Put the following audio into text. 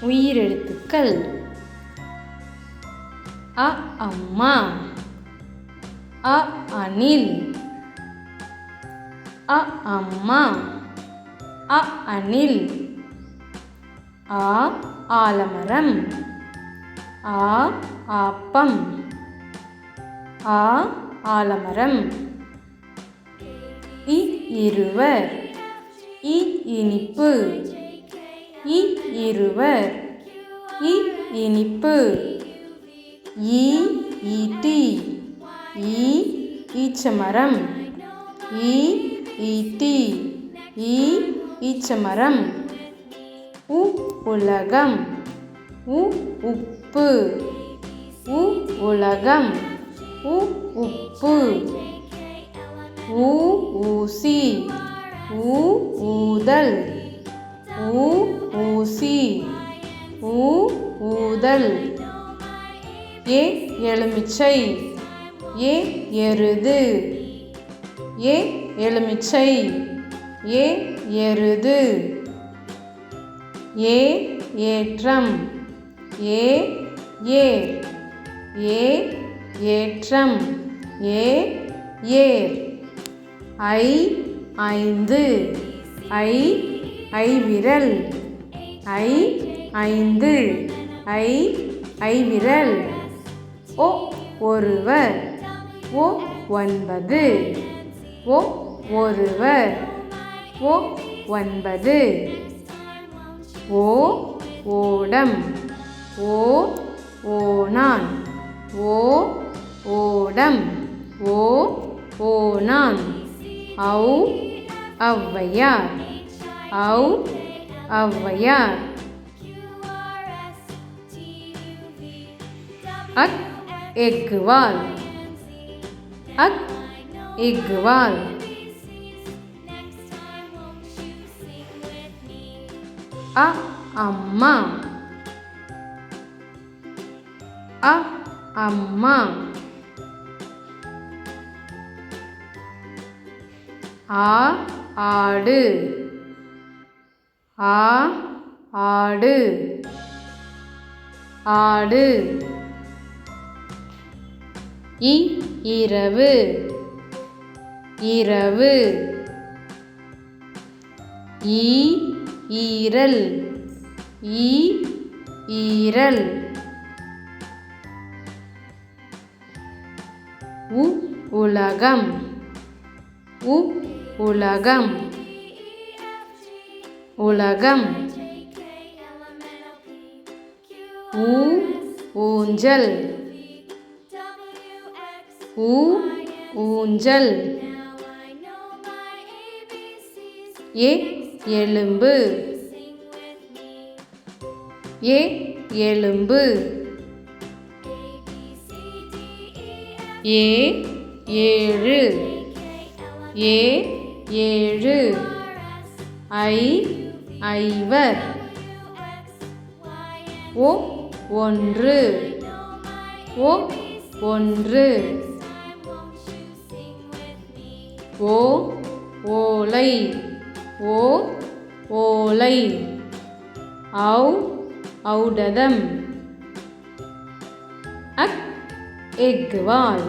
உயிரெழுத்துக்கள் அ அம்மா, அ அணில், அ அம்மா, அ அணில், ஆ ஆலமரம், ஆ ஆப்பம், ஆ ஆலமரம், இ இருவர், இ இனிப்பு, இ இருவர், இ இனிப்பு, ஈ ஈட்டி, ஈ ஈச்சமரம், ஈ ஈட்டி, ஈ ஈச்சமரம், உ உலகம், உ உப்பு, உ உலகம், உ உப்பு, ஊ ஊசி, ஊ ஊதல், ஊ ஊசி, ஊ ஊதல், ஏ எலுமிச்சை, ஏ எருது, ஏ எலுமிச்சை, ஏ எருது, ஏ ஏற்றம், ஏ ஏர், ஏ ஏற்றம், ஏ ஏர், ஐ ஐந்து, ஐ ஐவிரல், ஐ ஐந்து, ஐ ஐவிரல், ஒ ஒருவர், ஒ ஒன்பது, ஒ ஒருவர், ஒ ஒன்பது, ஓ ஓடம், ஓ ஓணான், ஓ ஓடம், ஓ ஓணான், ஔ ஔவையார், ஔ ஔவையார், அக் எக்குவால், அக் எக்குவால், அ அம்மா, அ அம்மா, ஆ ஆடு, ஆ ஆடு, ஆடு, இ இரவு, இரவு, ஈ ஈரல், ஈ ஈரல், உ உலகம், உ உலகம், உலகம், ஊ ஊஞ்சல், ஊ ஊஞ்சல், ஏ எலும்பு, ஏ எலும்பு, ஏ ஏழு, ஏ ஏழு, ஐ ஐவர், ஒ ஒன்று, ஒ ஒன்று, ஓ ஓலை, ஓ ஓலை, ஔ ஔடதம், அக் எக்குவால்.